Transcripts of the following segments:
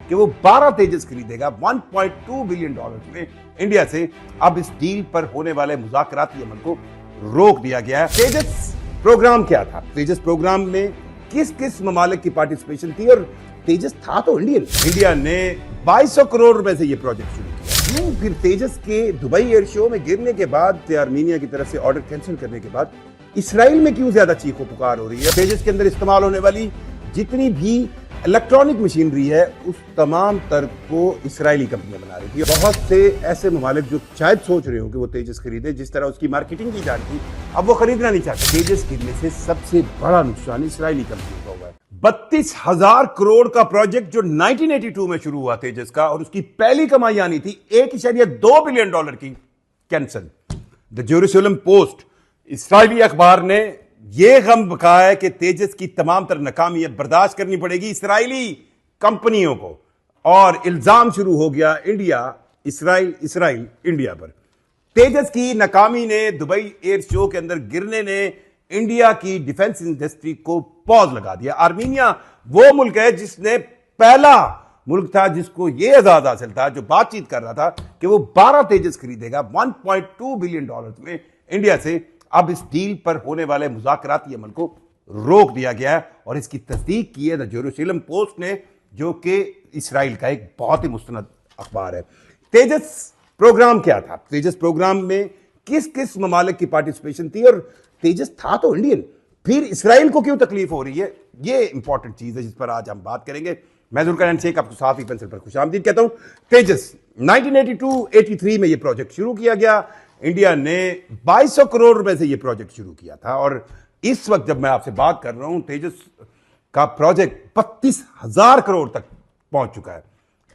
कि वो 12 तेजस खरीदेगा 1.2 बिलियन डॉलर में इंडिया से। अब इस डील पर होने वाले मुज़ाकराती अमल को रोक दिया गया है। तेजस प्रोग्राम क्या था? तेजस प्रोग्राम में किस किस ममालिक की पार्टिसिपेशन थी? और तेजस था तो इंडिया ने 2200 करोड़ रुपए से ये प्रोजेक्ट शुरू किया। क्यों फिर तेजस के दुबई एयर शो में गिरने के बाद, आर्मीनिया की तरफ से ऑर्डर कैंसिल करने के बाद, इसराइल में क्यों ज्यादा चीखो पुकार हो रही है? तेजस के अंदर इस्तेमाल होने वाली जितनी भी इलेक्ट्रॉनिक मशीनरी है उस तमाम तर्क को इसराइली कंपनियां बना रही थी। बहुत से ऐसे ममालिक जो शायद सोच रहे हो कि वो तेजस खरीदे, जिस तरह उसकी मार्केटिंग की जा रही थी, अब वो खरीदना नहीं चाहते। तेजस गिरने से सबसे बड़ा नुकसान इसराइली कंपनियों का हुआ है। 32,000 करोड़ का प्रोजेक्ट जो 1982 में शुरू हुआ तेजस का, और उसकी पहली कमाई आनी थी 1.2 बिलियन डॉलर की, cancel. The Jerusalem post, Israeli अखबार ने यह गम बकाया है कि तेजस की तमाम तरह नाकामी बर्दाश्त करनी पड़ेगी इसराइली कंपनियों को, और इल्जाम शुरू हो गया इसराइल इंडिया पर। तेजस की नाकामी ने, दुबई एयर शो के अंदर गिरने ने इंडिया की डिफेंस इंडस्ट्री को पॉज लगा दिया। आर्मीनिया वो मुल्क है जिसने पहला मुल्क था जिसको यह एजाज हासिल था, जो बातचीत कर रहा था कि वो 12 तेजस खरीदेगा 1.2 बिलियन डॉलर में इंडिया से। अब इस डील पर होने वाले मुज़ाकराती अमल को रोक दिया गया है, और इसकी तस्दीक की है द जेरूसलम पोस्ट ने, जो कि इसराइल का एक बहुत ही मुस्तनद अखबार है। तेजस प्रोग्राम क्या था? तेजस प्रोग्राम में किस किस ममालिक की पार्टिसिपेशन थी? और तेजस था तो इंडियन, फिर इसराइल को क्यों तकलीफ हो रही है? ये इंपॉर्टेंट चीज है जिस पर आज हम बात करेंगे। मैं जुल्करनैन शेख आपको साफ पेंसिल पर खुशामदीद कहता हूं। तेजस 1982-83 में यह प्रोजेक्ट शुरू किया गया। इंडिया ने 2200 करोड़ रुपए से यह प्रोजेक्ट शुरू किया था, और इस वक्त जब मैं आपसे बात कर रहा हूं, तेजस का प्रोजेक्ट 32,000 करोड़ तक पहुंच चुका है।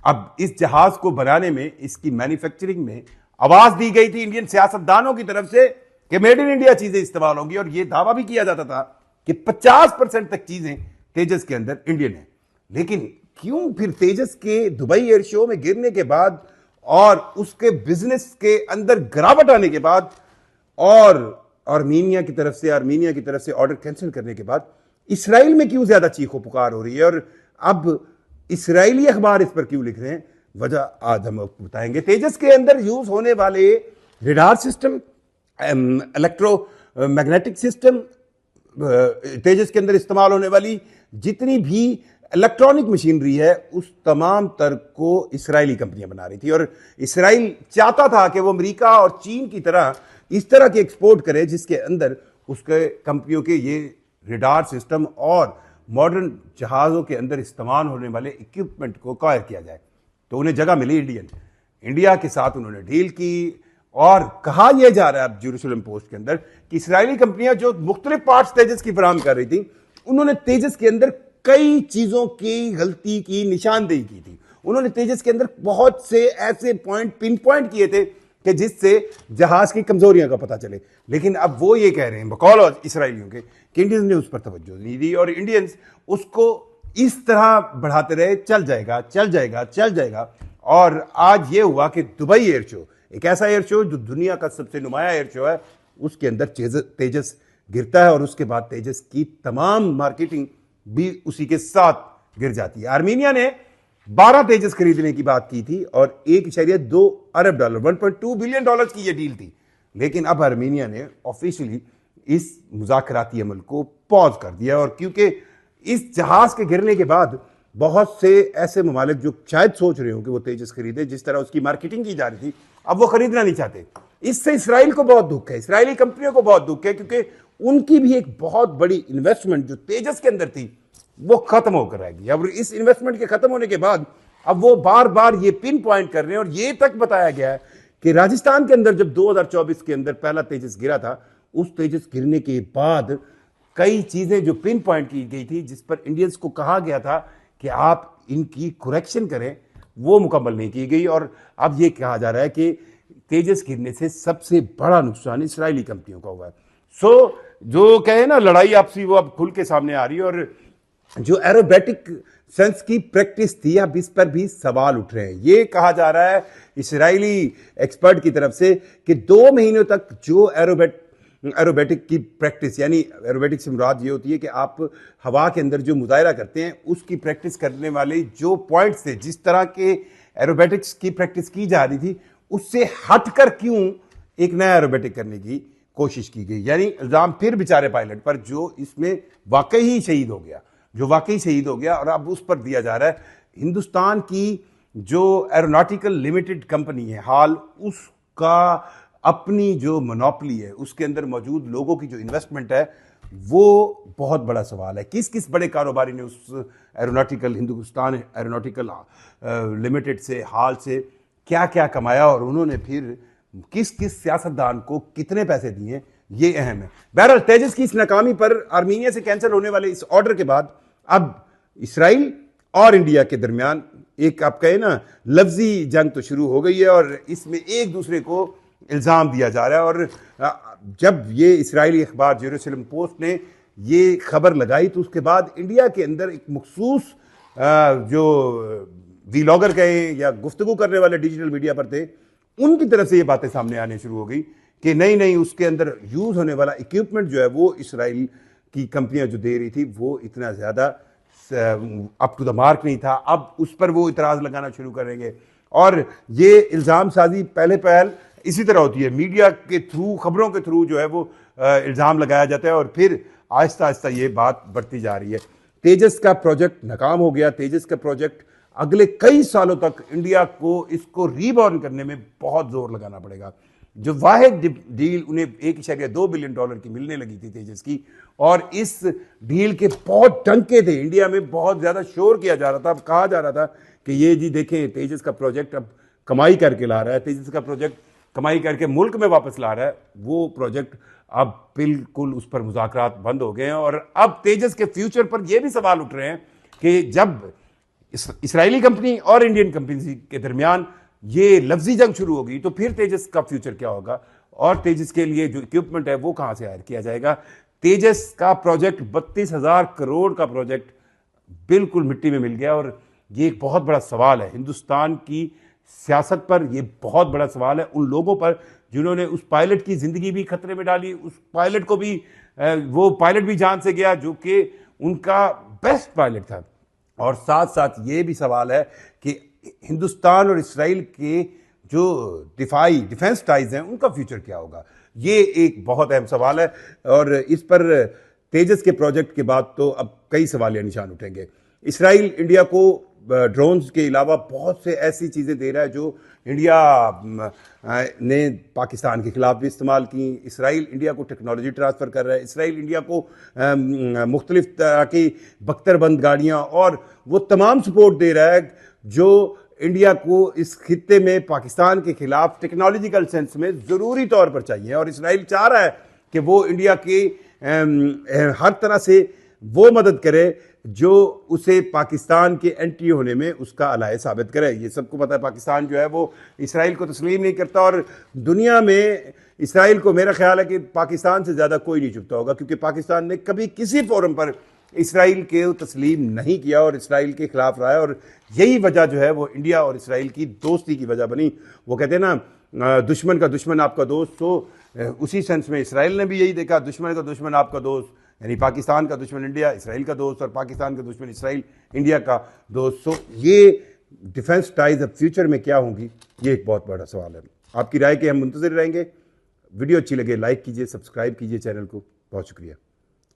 अब इस जहाज को बनाने में, इसकी मैन्युफैक्चरिंग में आवाज दी गई थी इंडियन सियासतदानों की तरफ से कि मेड इन इंडिया चीजें इस्तेमाल होंगी, और यह दावा भी किया जाता था कि 50% तक चीजें तेजस के अंदर इंडियन है। लेकिन क्यों फिर तेजस के दुबई एयर शो में गिरने के बाद, और उसके बिजनेस के अंदर गिरावट आने के बाद, और आर्मीनिया की तरफ से ऑर्डर कैंसिल करने के बाद, इसराइल में क्यों ज्यादा चीखो पुकार हो रही है? और अब इसराइली अखबार इस पर क्यों लिख रहे हैं? वजह आज हम आपको बताएंगे। तेजस के अंदर यूज होने वाले रेडार सिस्टम, इलेक्ट्रोमैग्नेटिक सिस्टम, तेजस के अंदर इस्तेमाल होने वाली जितनी भी इलेक्ट्रॉनिक मशीनरी है उस तमाम तर्क को इसराइली कंपनियां बना रही थी। और इसराइल चाहता था कि वो अमेरिका और चीन की तरह इस तरह के एक्सपोर्ट करे जिसके अंदर उसके कंपनियों के ये रेडार सिस्टम और मॉडर्न जहाज़ों के अंदर इस्तेमाल होने वाले इक्विपमेंट को एक्वायर किया जाए। तो उन्हें जगह मिली इंडिया के साथ उन्होंने डील की, और कहा यह जा रहा है अब जेरूसलम पोस्ट के अंदर कि इसराइली कंपनियां जो मुख्तलिफ पार्ट्स तेजस की फराहम कर रही थी, उन्होंने तेजस के अंदर कई चीजों की गलती की निशानदेही की थी। उन्होंने तेजस के अंदर बहुत से ऐसे पॉइंट पिन पॉइंट किए थे कि जिससे जहाज की कमजोरियों का पता चले। लेकिन अब वो ये कह रहे हैं बकौल इसराइलियों के कि इंडियंस ने उस पर तवज्जो नहीं दी, और इंडियंस उसको इस तरह बढ़ाते रहे, चल जाएगा। और आज ये हुआ कि दुबई एयर शो, एक ऐसा एयर शो जो दुनिया का सबसे नुमाया एयर शो है, उसके अंदर तेजस गिरता है, और उसके बाद तेजस की तमाम मार्केटिंग भी उसी के साथ गिर जाती है। आर्मीनिया ने 12 तेजस खरीदने की बात की थी, और 1.2 अरब डॉलर 1.2 बिलियन डॉलर की यह डील थी। लेकिन अब आर्मीनिया ने ऑफिशियली इस मुज़ाकराती अमल को पॉज कर दिया, और क्योंकि इस जहाज के गिरने के बाद बहुत से ऐसे ममालिक जो शायद सोच रहे हो कि वो तेजस खरीदे, जिस तरह उसकी मार्केटिंग की जा रही थी, अब वो खरीदना नहीं चाहते। इससे इसराइल को बहुत दुख है, इसराइली कंपनियों को बहुत दुख है, क्योंकि उनकी भी एक बहुत बड़ी इन्वेस्टमेंट जो तेजस के अंदर थी वो खत्म होकर रहेगी। अब इस इन्वेस्टमेंट के खत्म होने के बाद अब वो बार बार ये पिन पॉइंट कर रहे हैं, और ये तक बताया गया है कि राजस्थान के अंदर जब 2024 के अंदर पहला तेजस गिरा था, उस तेजस गिरने के बाद कई चीजें जो पिन पॉइंट की गई थी, जिस पर इंडियंस को कहा गया था कि आप इनकी करेक्शन करें, वो मुकम्मल नहीं की गई। और अब ये कहा जा रहा है कि तेजस गिरने से सबसे बड़ा नुकसान इसराइली कंपनियों का हुआ है। सो जो कहे ना लड़ाई आपसी, वो अब खुल के सामने आ रही है, और जो एरोबेटिक सेंस की प्रैक्टिस थी, अब इस पर भी सवाल उठ रहे हैं। ये कहा जा रहा है इसराइली एक्सपर्ट की तरफ से कि 2 महीनों तक जो एरोबेटिक की प्रैक्टिस, यानी एरोबेटिक से मुराद ये होती है कि आप हवा के अंदर जो मुजाहरा करते हैं उसकी प्रैक्टिस करने वाले जो पॉइंट्स थे, जिस तरह के एरोबेटिक्स की प्रैक्टिस की जा रही थी उससे हटकर क्यों एक नया एरोबेटिक करने की कोशिश की गई। यानी इल्ज़ाम फिर बेचारे पायलट पर जो इसमें वाकई ही शहीद हो गया, जो वाकई शहीद हो गया, और अब उस पर दिया जा रहा है। हिंदुस्तान की जो एरोनॉटिकल लिमिटेड कंपनी है हाल, उसका अपनी जो मोनोपोली है, उसके अंदर मौजूद लोगों की जो इन्वेस्टमेंट है, वो बहुत बड़ा सवाल है। किस किस बड़े कारोबारी ने उस एरोनॉटिकल, हिंदुस्तान एरोनॉटिकल लिमिटेड से हाल से क्या क्या कमाया और उन्होंने फिर किस किस सियासतदान को कितने पैसे दिए, ये अहम है। बहरहाल तेजस की इस नाकामी पर आर्मीनिया से कैंसिल होने वाले इस ऑर्डर के बाद अब इसराइल और इंडिया के दरमियान एक, आप कहें ना, लफ्जी जंग तो शुरू हो गई है और इसमें एक दूसरे को इल्ज़ाम दिया जा रहा है। और जब ये इसराइली अखबार जेरूसलम पोस्ट ने ये खबर लगाई तो उसके बाद इंडिया के अंदर एक मखसूस जो वीलॉगर कहें या गुफ्तगू करने वाले डिजिटल मीडिया पर थे, उनकी तरफ से ये बातें सामने आने शुरू हो गई कि नहीं नहीं, उसके अंदर यूज़ होने वाला इक्विपमेंट जो है वो इसराइल की कंपनियां जो दे रही थी वो इतना ज़्यादा अप टू द मार्क नहीं था। अब उस पर वो इतराज़ लगाना शुरू करेंगे और ये इल्ज़ाम साजी पहले पहल इसी तरह होती है, मीडिया के थ्रू, खबरों के थ्रू जो है वो इल्ज़ाम लगाया जाता है और फिर आहिस्ता आहिस्ता ये बात बढ़ती जा रही है। तेजस का प्रोजेक्ट नाकाम हो गया। तेजस का प्रोजेक्ट अगले कई सालों तक इंडिया को इसको रीबॉर्न करने में बहुत जोर लगाना पड़ेगा। जो वाहिद डील उन्हें $1.2 बिलियन की मिलने लगी थी तेजस की, और इस डील के बहुत टंके थे, इंडिया में बहुत ज़्यादा शोर किया जा रहा था। अब कहा जा रहा था कि ये जी देखें, तेजस का प्रोजेक्ट अब कमाई करके ला रहा है, तेजस का प्रोजेक्ट कमाई करके मुल्क में वापस ला रहा है। वो प्रोजेक्ट अब बिल्कुल उस पर मुज़ाकरात बंद हो गए हैं और अब तेजस के फ्यूचर पर यह भी सवाल उठ रहे हैं कि जब इसराइली कंपनी और इंडियन कंपनी के दरमियान ये लफ्जी जंग शुरू होगी तो फिर तेजस का फ्यूचर क्या होगा और तेजस के लिए जो इक्विपमेंट है वो कहां से हायर किया जाएगा। तेजस का प्रोजेक्ट 32,000 करोड़ का प्रोजेक्ट बिल्कुल मिट्टी में मिल गया और ये एक बहुत बड़ा सवाल है हिंदुस्तान की सियासत पर। ये बहुत बड़ा सवाल है उन लोगों पर जिन्होंने उस पायलट की जिंदगी भी खतरे में डाली, उस पायलट को भी, वो पायलट भी जान से गया जो कि उनका बेस्ट पायलट था। और साथ साथ ये भी सवाल है कि हिंदुस्तान और इसराइल के जो डिफेंस टाइज हैं उनका फ्यूचर क्या होगा। ये एक बहुत अहम सवाल है और इस पर तेजस के प्रोजेक्ट के बाद तो अब कई सवालिया निशान उठेंगे। इसराइल इंडिया को ड्रोन्स के अलावा बहुत से ऐसी चीज़ें दे रहा है जो इंडिया ने पाकिस्तान के खिलाफ भी इस्तेमाल की। इसराइल इंडिया को टेक्नोलॉजी ट्रांसफ़र कर रहा है। इसराइल इंडिया को मुख्तलिफ तरह की बख्तरबंद गाड़ियाँ और वो तमाम सपोर्ट दे रहा है जो इंडिया को इस खित्ते में पाकिस्तान के खिलाफ टेक्नोलॉजिकल सेंस में ज़रूरी तौर पर चाहिए। और इसराइल चाह रहा है कि वो इंडिया के हर तरह से वो मदद करे जो उसे पाकिस्तान के एंट्री होने में उसका अलाय साबित करे। ये सबको पता है पाकिस्तान जो है वो इसराइल को तस्लीम नहीं करता और दुनिया में इसराइल को मेरा ख्याल है कि पाकिस्तान से ज़्यादा कोई नहीं चुपता होगा, क्योंकि पाकिस्तान ने कभी किसी फोरम पर इसराइल के तस्लीम नहीं किया और इसराइल के खिलाफ रहा है। और यही वजह जो है वो इंडिया और इसराइल की दोस्ती की वजह बनी। वो कहते हैं ना, दुश्मन का दुश्मन आपका दोस्त, तो उसी सेंस में इसराइल ने भी यही देखा, दुश्मन का दुश्मन आपका दोस्त, यानी पाकिस्तान का दुश्मन इंडिया इसराइल का दोस्त और पाकिस्तान का दुश्मन इसराइल इंडिया का दोस्त। तो ये डिफेंस टाइज अब फ्यूचर में क्या होंगी, ये एक बहुत बड़ा सवाल है। आपकी राय के हम मुंतज़िर रहेंगे। वीडियो अच्छी लगे लाइक कीजिए, सब्सक्राइब कीजिए चैनल को। बहुत शुक्रिया।